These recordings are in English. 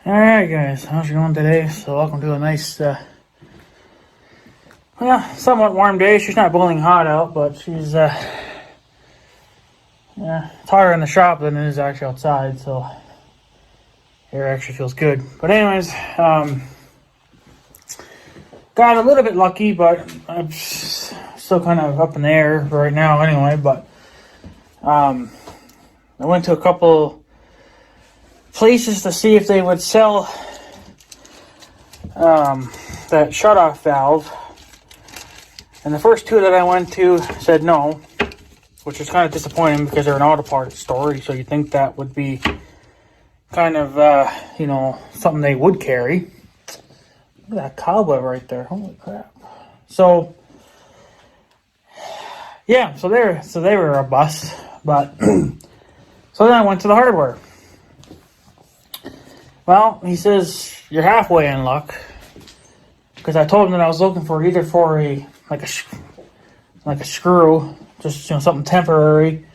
Alright guys, how's it going today? So welcome to a nice, somewhat warm day. She's not boiling hot out, but she's, it's hotter in the shop than it is actually outside, so air actually feels good. But anyways, got a little bit lucky, but I'm still kind of up in the air right now anyway, but, I went to a couple places to see if they would sell that shutoff valve, and the first two that I went to said no, which is kind of disappointing because they're an auto parts store, so you think that would be kind of something they would carry. Look at that cobweb right there, holy crap. So yeah, so they were a bust, but so then I went to the hardware. Well, he says you're halfway in luck, because I told him that I was looking for either for a screw, just something temporary,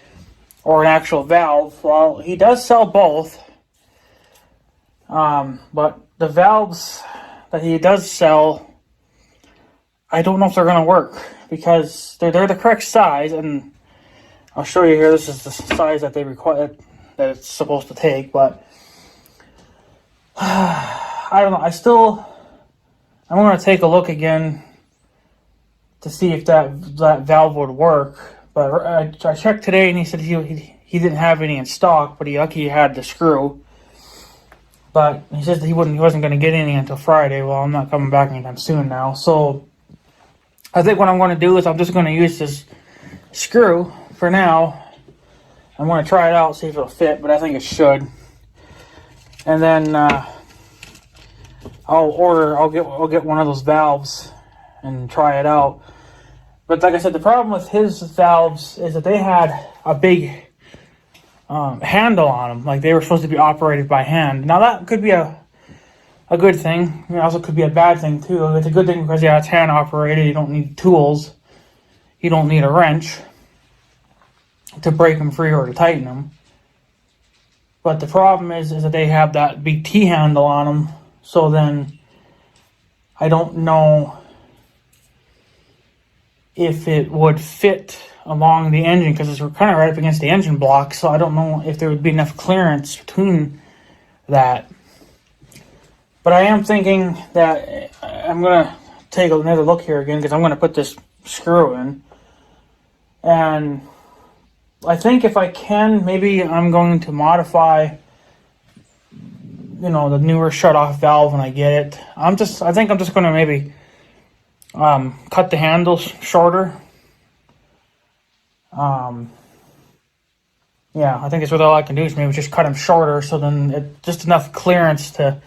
or an actual valve. Well, he does sell both, but the valves that he does sell, I don't know if they're going to work, because they're the correct size, and I'll show you here. This is the size that they require, that it's supposed to take, but I don't know. I'm going to take a look again to see if that valve would work. But I checked today, and he said he didn't have any in stock, but he had the screw. But he said that he wasn't going to get any until Friday. Well, I'm not coming back anytime soon now. So I think what I'm going to do is I'm just going to use this screw for now. I'm going to try it out, see if it'll fit, but I think it should. And then I'll get one of those valves and try it out. But like I said, the problem with his valves is that they had a big handle on them. Like, they were supposed to be operated by hand. Now that could be a good thing. It also could be a bad thing too. It's a good thing because it's hand operated. You don't need tools. You don't need a wrench to break them free or to tighten them. But the problem is that they have that big T-handle on them. So then I don't know if it would fit along the engine, because it's kind of right up against the engine block. So I don't know if there would be enough clearance between that. But I am thinking that I'm going to take another look here again, because I'm going to put this screw in. And I think if I can, maybe I'm going to modify, the newer shutoff valve when I get it. I think I'm just going to maybe cut the handles shorter. I think that's what all I can do is maybe just cut them shorter, so then just enough clearance to,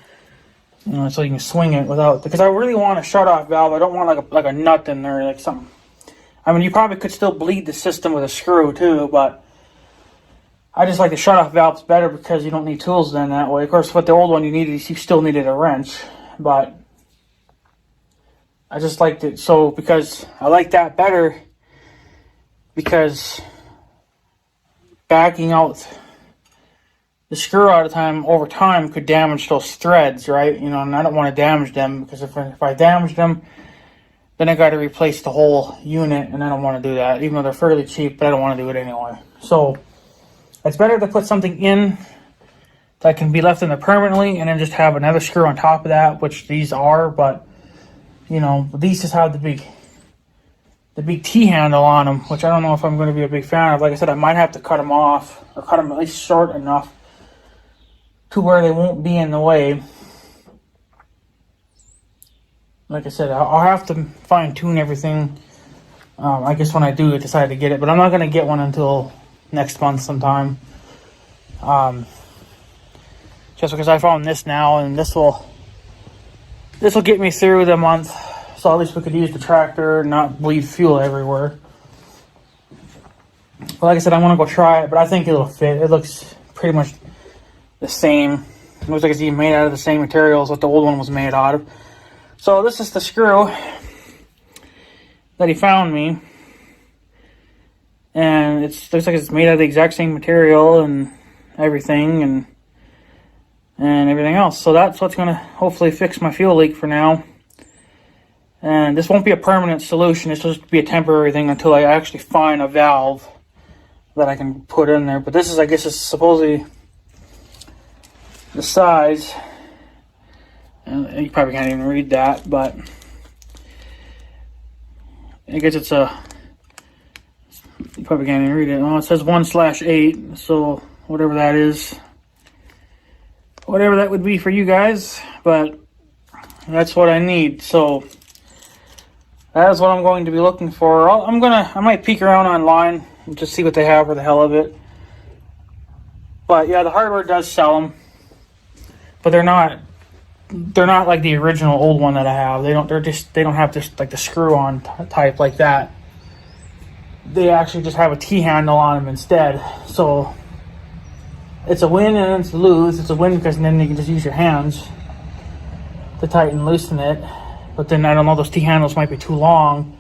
so you can swing it without, because I really want a shutoff valve. I don't want like a nut in there, like something. I mean, you probably could still bleed the system with a screw too, but I just like the shutoff valves better because you don't need tools then that way. Of course, with the old one, you still needed a wrench, but I just liked it because I like that better, because backing out the screw over time could damage those threads, right? And I don't want to damage them, because if I damage them, then I got to replace the whole unit, and I don't want to do that, even though they're fairly cheap, but I don't want to do it anyway. So it's better to put something in that can be left in there permanently, and then just have another screw on top of that, which these are, but these just have the big T-handle on them, which I don't know if I'm going to be a big fan of. Like I said, I might have to cut them off, or cut them at least short enough to where they won't be in the way. Like I said, I'll have to fine-tune everything, I guess, when I do decide to get it. But I'm not going to get one until next month sometime. Just because I found this now, and this will get me through the month. So at least we could use the tractor and not bleed fuel everywhere. But like I said, I want to go try it, but I think it'll fit. It looks pretty much the same. It looks like it's even made out of the same materials what the old one was made out of. So this is the screw that he found me. And it looks like it's made out of the exact same material and everything. And and everything else. So that's what's going to hopefully fix my fuel leak for now. And this won't be a permanent solution. It's just be a temporary thing until I actually find a valve that I can put in there. But this is, I guess, is supposedly the size. And you probably can't even read that, but I guess it's a, you probably can't even read it. Oh, it says 1/8, so whatever that is, whatever that would be for you guys, but that's what I need. So that is what I'm going to be looking for. I might peek around online and just see what they have for the hell of it. But yeah, the hardware does sell them, but they're not like the original old one that I have. They don't have this like the screw-on type like that. They actually just have a T-handle on them instead. So it's a win and it's a lose. It's a win because then you can just use your hands to tighten and loosen it. But then I don't know, those T-handles might be too long,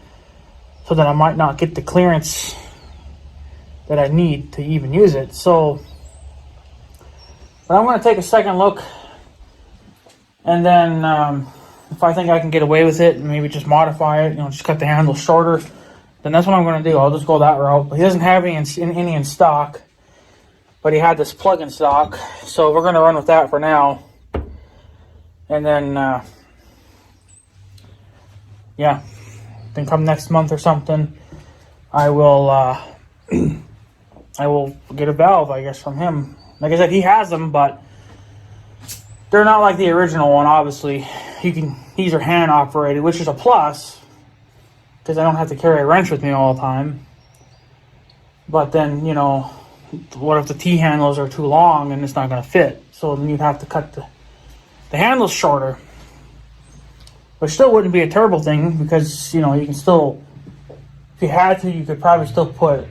so that I might not get the clearance that I need to even use it. So, but I'm going to take a second look, and then if I think I can get away with it, maybe just modify it, just cut the handle shorter, then that's what I'm going to do. I'll just go that route. But he doesn't have any in stock, but he had this plug in stock, so we're going to run with that for now. And then, yeah, then come next month or something, I will I will get a valve, I guess, from him. Like I said, he has them, but they're not like the original one, obviously. These are hand operated, which is a plus, because I don't have to carry a wrench with me all the time. But then, what if the T-handles are too long and it's not going to fit? So then you'd have to cut the handles shorter. Which still wouldn't be a terrible thing, because, you can still, if you had to, you could probably still put,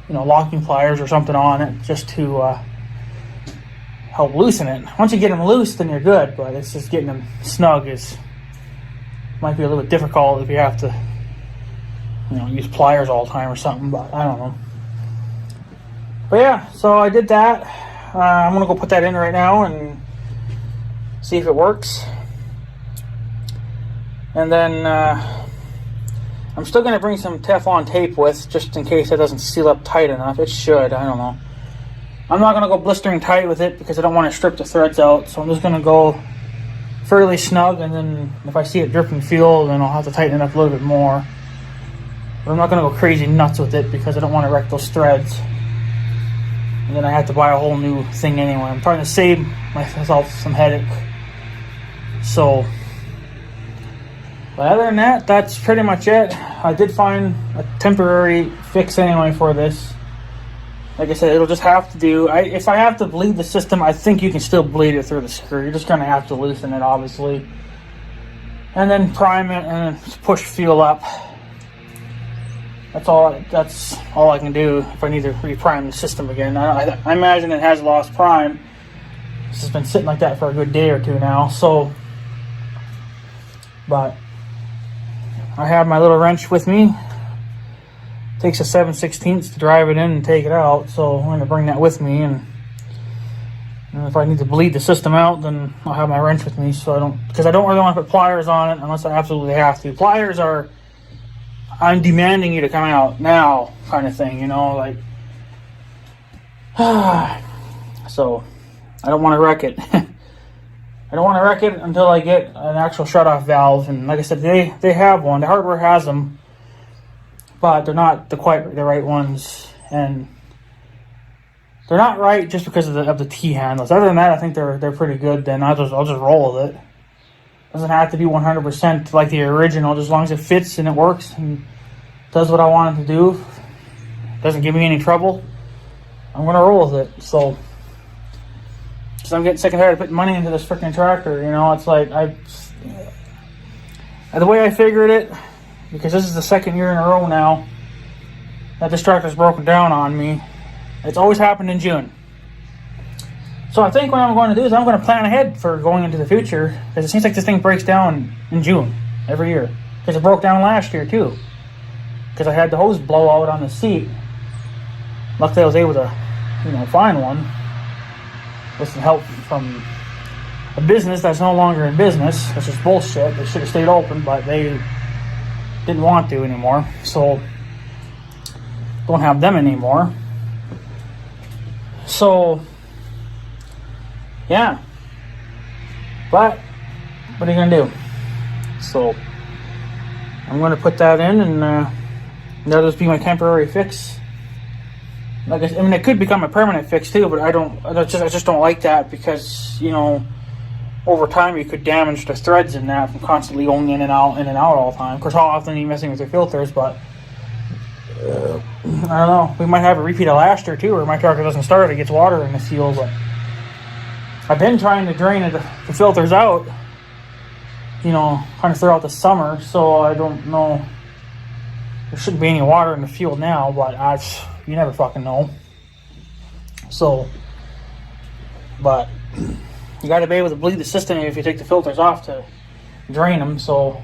locking pliers or something on it just to help loosen it. Once you get them loose, then you're good, but it's just getting them snug might be a little bit difficult if you have to, use pliers all the time or something, but I don't know. But yeah, so I did that. I'm going to go put that in right now and see if it works. And then I'm still going to bring some Teflon tape with, just in case it doesn't seal up tight enough. It should, I don't know. I'm not going to go blistering tight with it because I don't want to strip the threads out. So I'm just going to go fairly snug, and then if I see it dripping fuel, then I'll have to tighten it up a little bit more. But I'm not going to go crazy nuts with it because I don't want to wreck those threads. And then I have to buy a whole new thing anyway. I'm trying to save myself some headache. So, but other than that, that's pretty much it. I did find a temporary fix anyway for this. Like I said, it'll just have to do, if I have to bleed the system, I think you can still bleed it through the screw. You're just going to have to loosen it, obviously. And then prime it and then push fuel up. That's all I can do if I need to reprime the system again. I imagine it has lost prime. This has been sitting like that for a good day or two now. So, but I have my little wrench with me. Takes a 7/16 to drive it in and take it out, so I'm going to bring that with me, and if I need to bleed the system out, then I'll have my wrench with me, because I don't really want to put pliers on it unless I absolutely have to. Pliers are, I'm demanding you to come out now kind of thing, like, so I don't want to wreck it. I don't want to wreck it until I get an actual shut-off valve, and like I said, they have one. The hardware has them, but they're not quite the right ones, and they're not right just because of the T-handles. Other than that, I think they're pretty good. Then I'll just roll with it. Doesn't have to be 100% like the original, just as long as it fits and it works and does what I want it to do. Doesn't give me any trouble. I'm gonna roll with it. So, because I'm getting sick and tired of putting money into this freaking tractor. It's like the way I figured it. Because this is the second year in a row now that this tractor's broken down on me. It's always happened in June. So I think what I'm going to do is I'm going to plan ahead for going into the future. Because it seems like this thing breaks down in June every year. Because it broke down last year too. Because I had the hose blow out on the seat. Luckily I was able to, find one. with some help from a business that's no longer in business. That's just bullshit. They should have stayed open, but they didn't want to anymore. So don't have them anymore. So yeah. But what are you gonna do? So I'm gonna put that in, and that'll just be my temporary fix. Like I mean, it could become a permanent fix too, but I just don't like that, because over time you could damage the threads in that from constantly going in and out all the time. Of course, how often are you messing with your filters? But I don't know. We might have a repeat of last year too, where my tractor doesn't start, it gets water in the seal. But I've been trying to drain the filters out, kind of throughout the summer. So I don't know. There shouldn't be any water in the field now, but you never fucking know. So, but you got to be able to bleed the system if you take the filters off to drain them. So,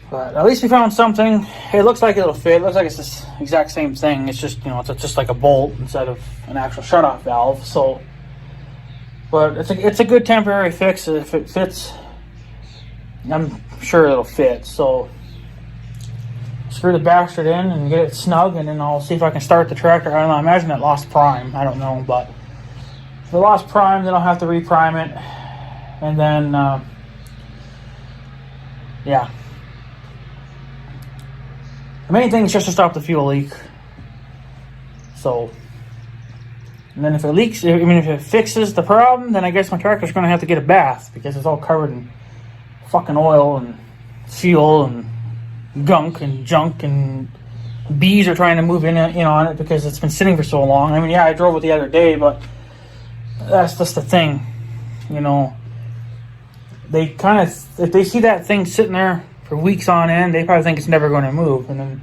but at least we found something. It looks like it'll fit. It looks like it's the exact same thing. It's just it's just like a bolt instead of an actual shutoff valve. So, but it's a good temporary fix. If it fits, I'm sure it'll fit. So screw the bastard in and get it snug, and then I'll see if I can start the tractor. I don't know. I imagine it lost prime. I don't know, but if it lost prime, then I'll have to reprime it, and then yeah. The main thing is just to stop the fuel leak. So, and then if it leaks, if it fixes the problem, then I guess my tractor's going to have to get a bath, because it's all covered in fucking oil and fuel and gunk and junk, and bees are trying to move in on it because it's been sitting for so long. I mean, yeah, I drove it the other day, but that's just the thing. They kind of, if they see that thing sitting there for weeks on end, they probably think it's never going to move, and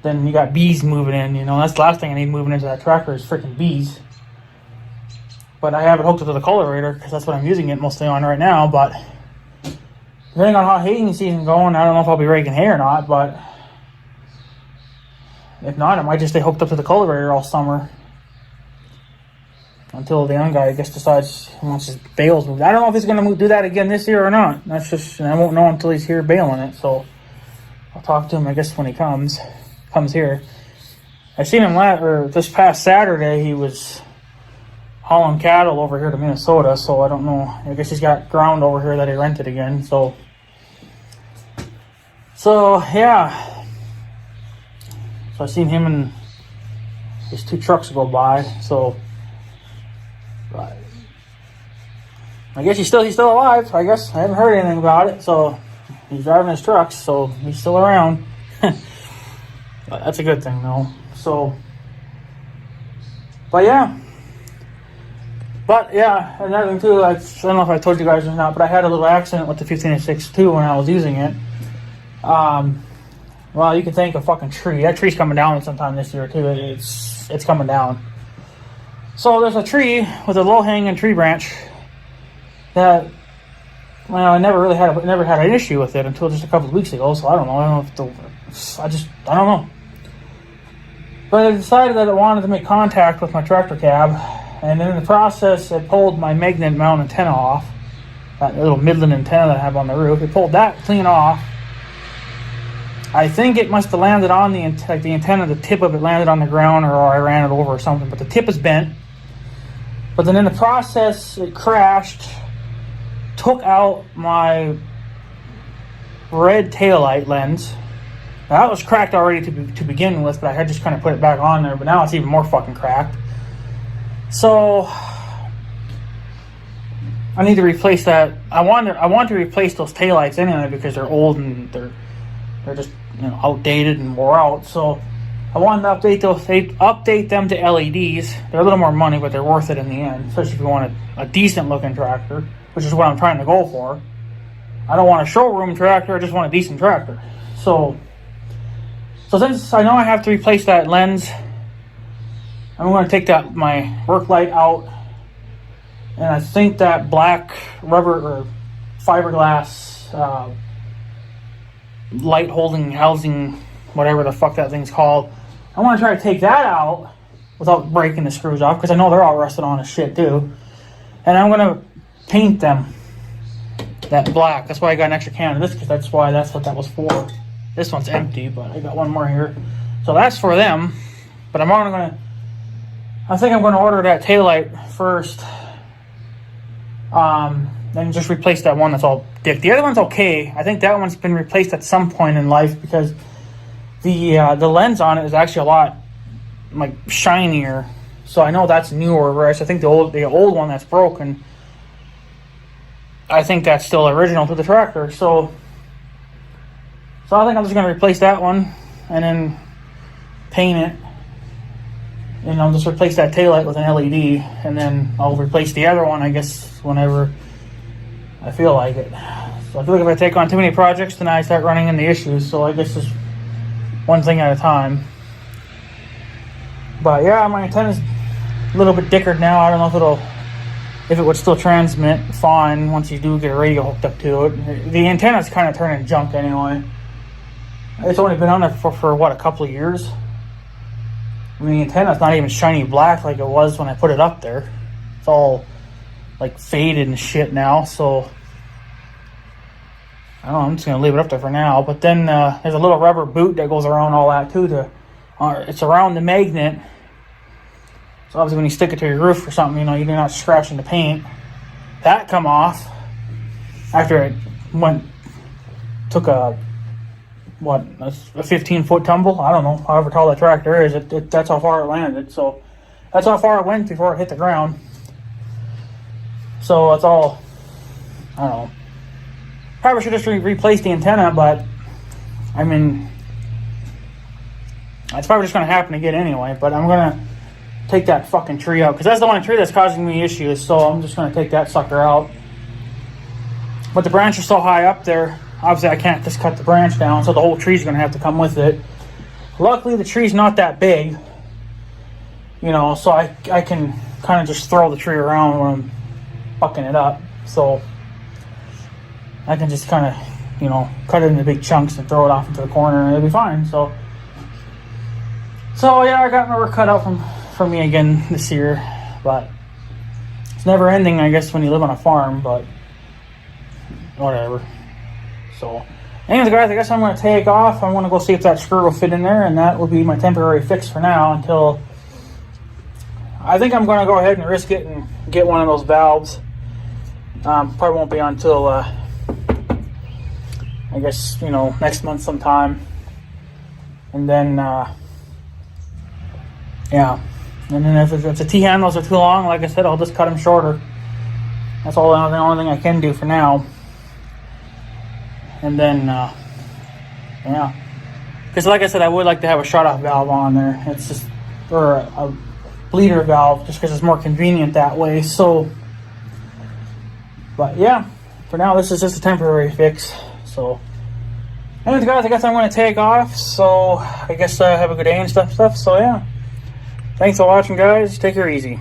then you got bees moving in. That's the last thing I need moving into that tractor is freaking bees. But I have it hooked up to the cultivator because that's what I'm using it mostly on right now. But depending on how haying season going, I don't know if I'll be raking hay or not. But if not, I might just stay hooked up to the cultivator all summer until the young guy, I guess, decides he wants his bales moved. I don't know if he's going to do that again this year or not. That's just, I won't know until he's here baling it. So I'll talk to him, I guess, when he comes here. I seen him this past Saturday. He was hauling cattle over here to Minnesota. So I don't know. I guess he's got ground over here that he rented again. So yeah. So I seen him and his 2 trucks go by. So I guess he's still alive. I guess I haven't heard anything about it. So he's driving his trucks, so he's still around. That's a good thing, though. So, but yeah, another thing too. I don't know if I told you guys or not, but I had a little accident with the 1506 too when I was using it. Well, you can thank a fucking tree. That tree's coming down sometime this year too. It's coming down. So there's a tree with a low-hanging tree branch that, well, I never had an issue with it until just a couple of weeks ago. So I don't know. I don't know. But I decided that I wanted to make contact with my tractor cab, and then in the process, it pulled my magnet mount antenna off. That little Midland antenna that I have on the roof. It pulled that clean off. I think it must have landed on the antenna. The tip of it landed on the ground, or I ran it over or something. But the tip is bent. But then in the process, it crashed, took out my red taillight lens. Now, that was cracked already to begin with, but I had just kind of put it back on there. But now it's even more fucking cracked. So I need to replace that. I want to replace those taillights anyway because they're old and they're just outdated and wore out. So I wanted to update them to LEDs. They're a little more money, but they're worth it in the end, especially if you want a decent looking tractor, which is what I'm trying to go for. I don't want a showroom tractor. I just want a decent tractor. So since I know I have to replace that lens, I'm going to take my work light out, and I think that black rubber or fiberglass light holding housing, whatever the fuck that thing's called, I want to try to take that out without breaking the screws off, because I know they're all rusted on as shit too. And I'm gonna paint them that black. That's why I got an extra can of this, because that's what that was for. This one's empty, but I got one more here. So that's for them. But I think I'm gonna order that taillight first. Then just replace that one that's all dick. The other one's okay. I think that one's been replaced at some point in life, because the lens on it is actually a lot like shinier. So I know that's newer, whereas I think the old one that's broken, I think that's still original to the tractor. So I think I'm just gonna replace that one and then paint it. And I'll just replace that taillight with an LED, and then I'll replace the other one, I guess, whenever I feel like it. So I feel like if I take on too many projects, then I start running into issues. So I guess just one thing at a time. But yeah, my antenna's a little bit dickered now. I don't know if it would still transmit fine once you do get a radio hooked up to it. The antenna's kind of turning junk anyway. It's only been on there for what, a couple of years? I mean, the antenna's not even shiny black like it was when I put it up there. It's all like faded and shit now, so I don't know, I'm just gonna leave it up there for now. But then there's a little rubber boot that goes around all that too. It's around the magnet, so obviously when you stick it to your roof or something, you know, you're not scratching the paint. That come off after it took a 15-foot tumble. I don't know, however tall that tractor is. That's how far it landed. So that's how far it went before it hit the ground. So it's all, I don't know. Probably should just replace the antenna, but I mean, it's probably just going to happen again anyway. But I'm going to take that fucking tree out, because that's the one tree that's causing me issues. So I'm just going to take that sucker out. But the branch is so high up there, obviously I can't just cut the branch down, so the whole tree's going to have to come with it. Luckily the tree's not that big, you know, so I can kind of just throw the tree around when I'm fucking it up. So I can just kind of, you know, cut it into big chunks and throw it off into the corner and it'll be fine. So yeah, I got my work cut out from me again this year, but it's never ending, I guess, when you live on a farm, but whatever. So anyways, guys, I guess I'm going to take off. I want to go see if that screw will fit in there, and that will be my temporary fix for now until I think I'm going to go ahead and risk it and get one of those valves. Probably won't be until I guess, you know, next month sometime. And then yeah, and then if the T-handles are too long, like I said, I'll just cut them shorter. That's the only thing I can do for now. And then yeah, because like I said, I would like to have a shut-off valve on there. It's just, or a bleeder valve, just because it's more convenient that way. So, but yeah, for now this is just a temporary fix. So anyways, guys, I guess I'm going to take off. So I guess have a good day and stuff. So yeah, thanks for watching, guys. Take her easy.